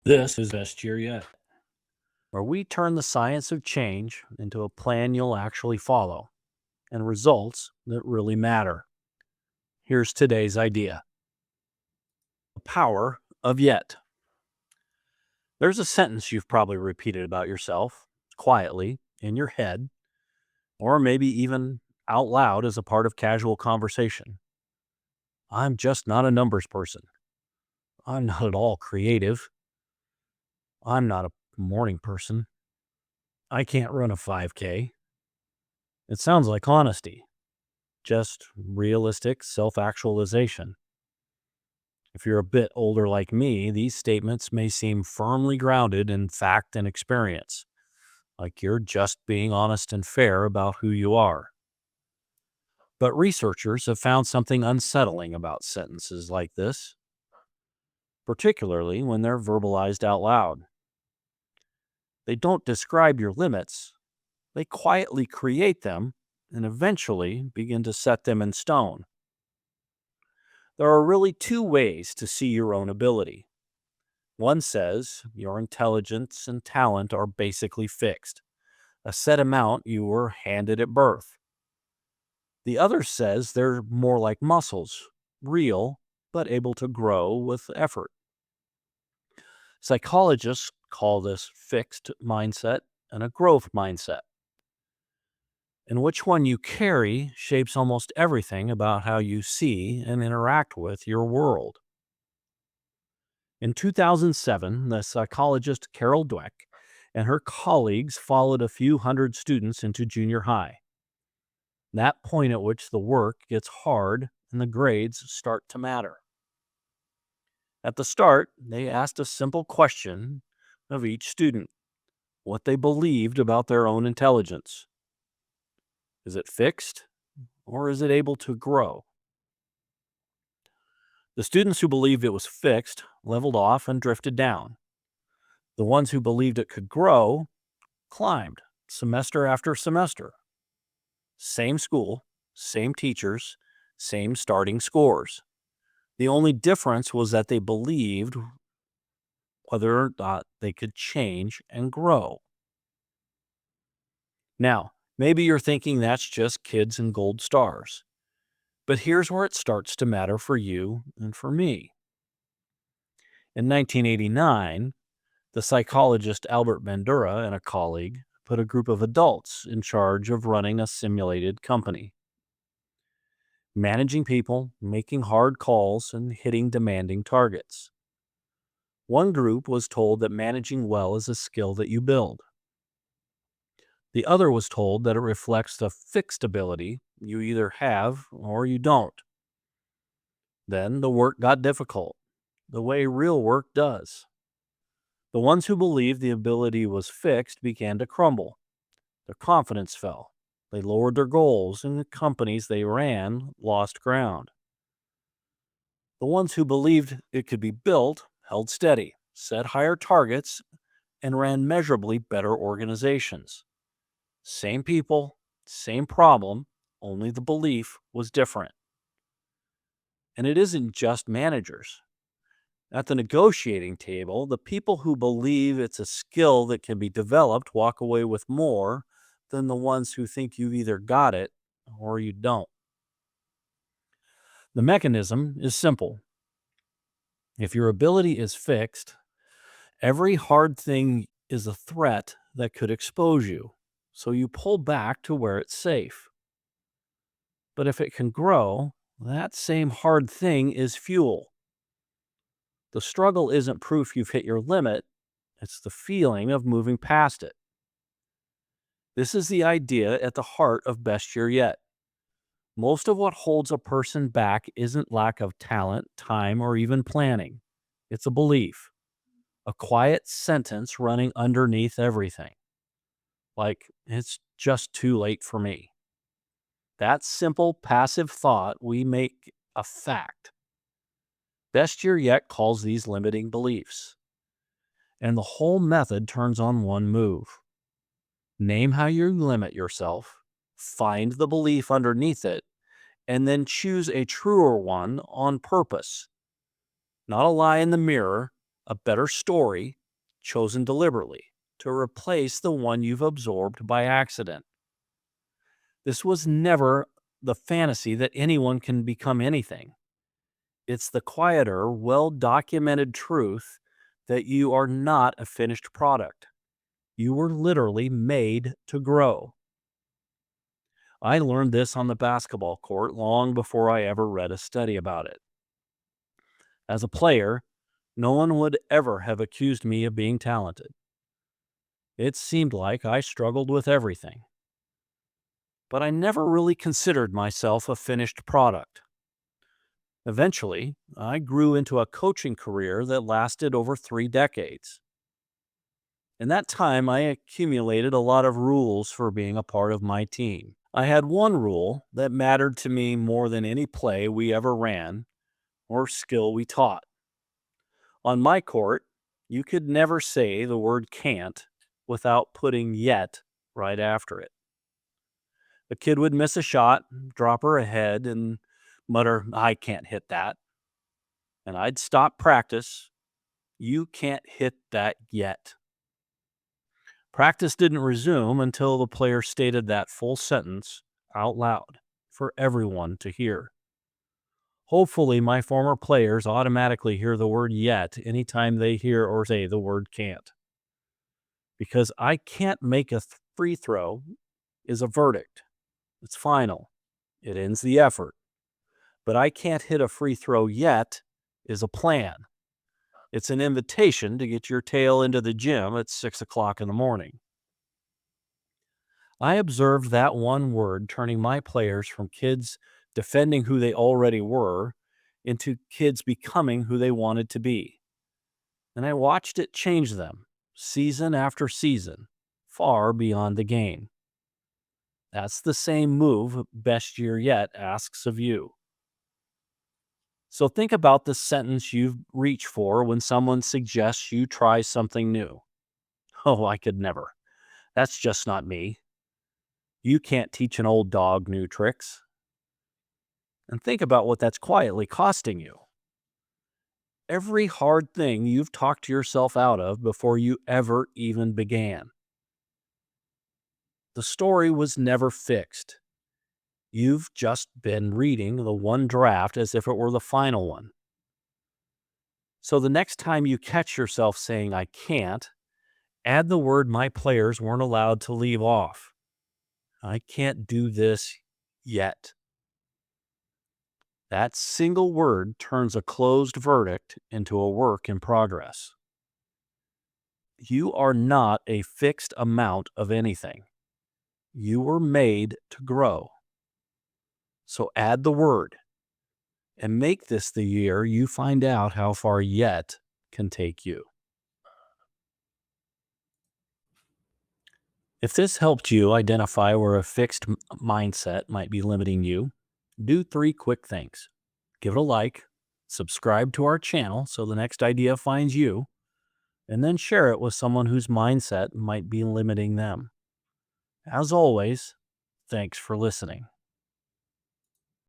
This is best year yet. where we turn the science of change into a plan you'll actually follow and results that really matter. Here's today's idea: the power of yet. There's a sentence you've probably repeated about yourself quietly in your head, or maybe even out loud as a part of casual conversation. I'm just not a numbers person. I'm not at all creative. I'm not a morning person. I can't run a 5K. It sounds like honesty, just realistic self actualization. If you're a bit older like me, these statements may seem firmly grounded in fact and experience, like you're just being honest and fair about who you are. But researchers have found something unsettling about sentences like this, particularly when they're verbalized out loud. They don't describe your limits, they quietly create them and eventually begin to set them in stone. There are really two ways to see your own ability. One says your intelligence and talent are basically fixed, a set amount you were handed at birth. The other says they're more like muscles, real, but able to grow with effort. Psychologists call this fixed mindset and a growth mindset. And which one you carry shapes almost everything about how you see and interact with your world. In 2007, the psychologist Carol Dweck and her colleagues followed a few hundred students into junior high, that point at which the work gets hard and the grades start to matter. At the start, they asked a simple question of each student: what they believed about their own intelligence. Is it fixed, or is it able to grow? The students who believed it was fixed leveled off and drifted down. The ones who believed it could grow climbed semester after semester. Same school, same teachers, same starting scores. The only difference was that they believed whether or not they could change and grow. Now, maybe you're thinking that's just kids and gold stars. But here's where it starts to matter for you and for me. In 1989, the psychologist Albert Bandura and a colleague put a group of adults in charge of running a simulated company, managing people, making hard calls, and hitting demanding targets. One group was told that managing well is a skill that you build. The other was told that it reflects the fixed ability you either have or you don't. Then the work got difficult, the way real work does. The ones who believed the ability was fixed began to crumble. Their confidence fell. They lowered their goals, and the companies they ran lost ground. The ones who believed it could be built held steady, set higher targets, and ran measurably better organizations. Same people, same problem, only the belief was different. And it isn't just managers. At the negotiating table, the people who believe it's a skill that can be developed walk away with more than the ones who think you've either got it or you don't. The mechanism is simple. If your ability is fixed, every hard thing is a threat that could expose you, so you pull back to where it's safe. But if it can grow, that same hard thing is fuel. The struggle isn't proof you've hit your limit, it's the feeling of moving past it. This is the idea at the heart of Best Year Yet. Most of what holds a person back isn't lack of talent, time, or even planning. It's a belief, a quiet sentence running underneath everything. Like, it's just too late for me. That simple passive thought we make a fact. Best Year Yet calls these limiting beliefs. And the whole method turns on one move. Name how you limit yourself, find the belief underneath it, and then choose a truer one on purpose. Not a lie in the mirror, a better story chosen deliberately to replace the one you've absorbed by accident. This was never the fantasy that anyone can become anything. It's the quieter, well documented truth that you are not a finished product. You were literally made to grow. I learned this on the basketball court long before I ever read a study about it. As a player, no one would ever have accused me of being talented. It seemed like I struggled with everything. But I never really considered myself a finished product. Eventually, I grew into a coaching career that lasted over 3 decades. In that time, I accumulated a lot of rules for being a part of my team. I had one rule that mattered to me more than any play we ever ran or skill we taught. On my court, you could never say the word can't without putting yet right after it. The kid would miss a shot, drop her ahead, and mutter, I can't hit that. And I'd stop practice. You can't hit that yet. Practice didn't resume until the player stated that full sentence out loud for everyone to hear. Hopefully, my former players automatically hear the word yet anytime they hear or say the word can't. Because I can't make a free throw is a verdict. It's final. It ends the effort. But I can't hit a free throw yet is a plan. It's an invitation to get your tail into the gym at 6 o'clock in the morning. I observed that one word turning my players from kids defending who they already were into kids becoming who they wanted to be. And I watched it change them, season after season, far beyond the game. That's the same move Best Year Yet asks of you. So think about the sentence you reach for when someone suggests you try something new. Oh, I could never. That's just not me. You can't teach an old dog new tricks. And think about what that's quietly costing you. Every hard thing you've talked yourself out of before you ever even began. The story was never fixed. You've just been reading the one draft as if it were the final one. So the next time you catch yourself saying, I can't, add the word my players weren't allowed to leave off. I can't do this yet. That single word turns a closed verdict into a work in progress. You are not a fixed amount of anything. You were made to grow. So add the word and make this the year you find out how far yet can take you. If this helped you identify where a fixed mindset might be limiting you, do 3 quick things. Give it a like, subscribe to our channel so the next idea finds you, and then share it with someone whose mindset might be limiting them. As always, thanks for listening.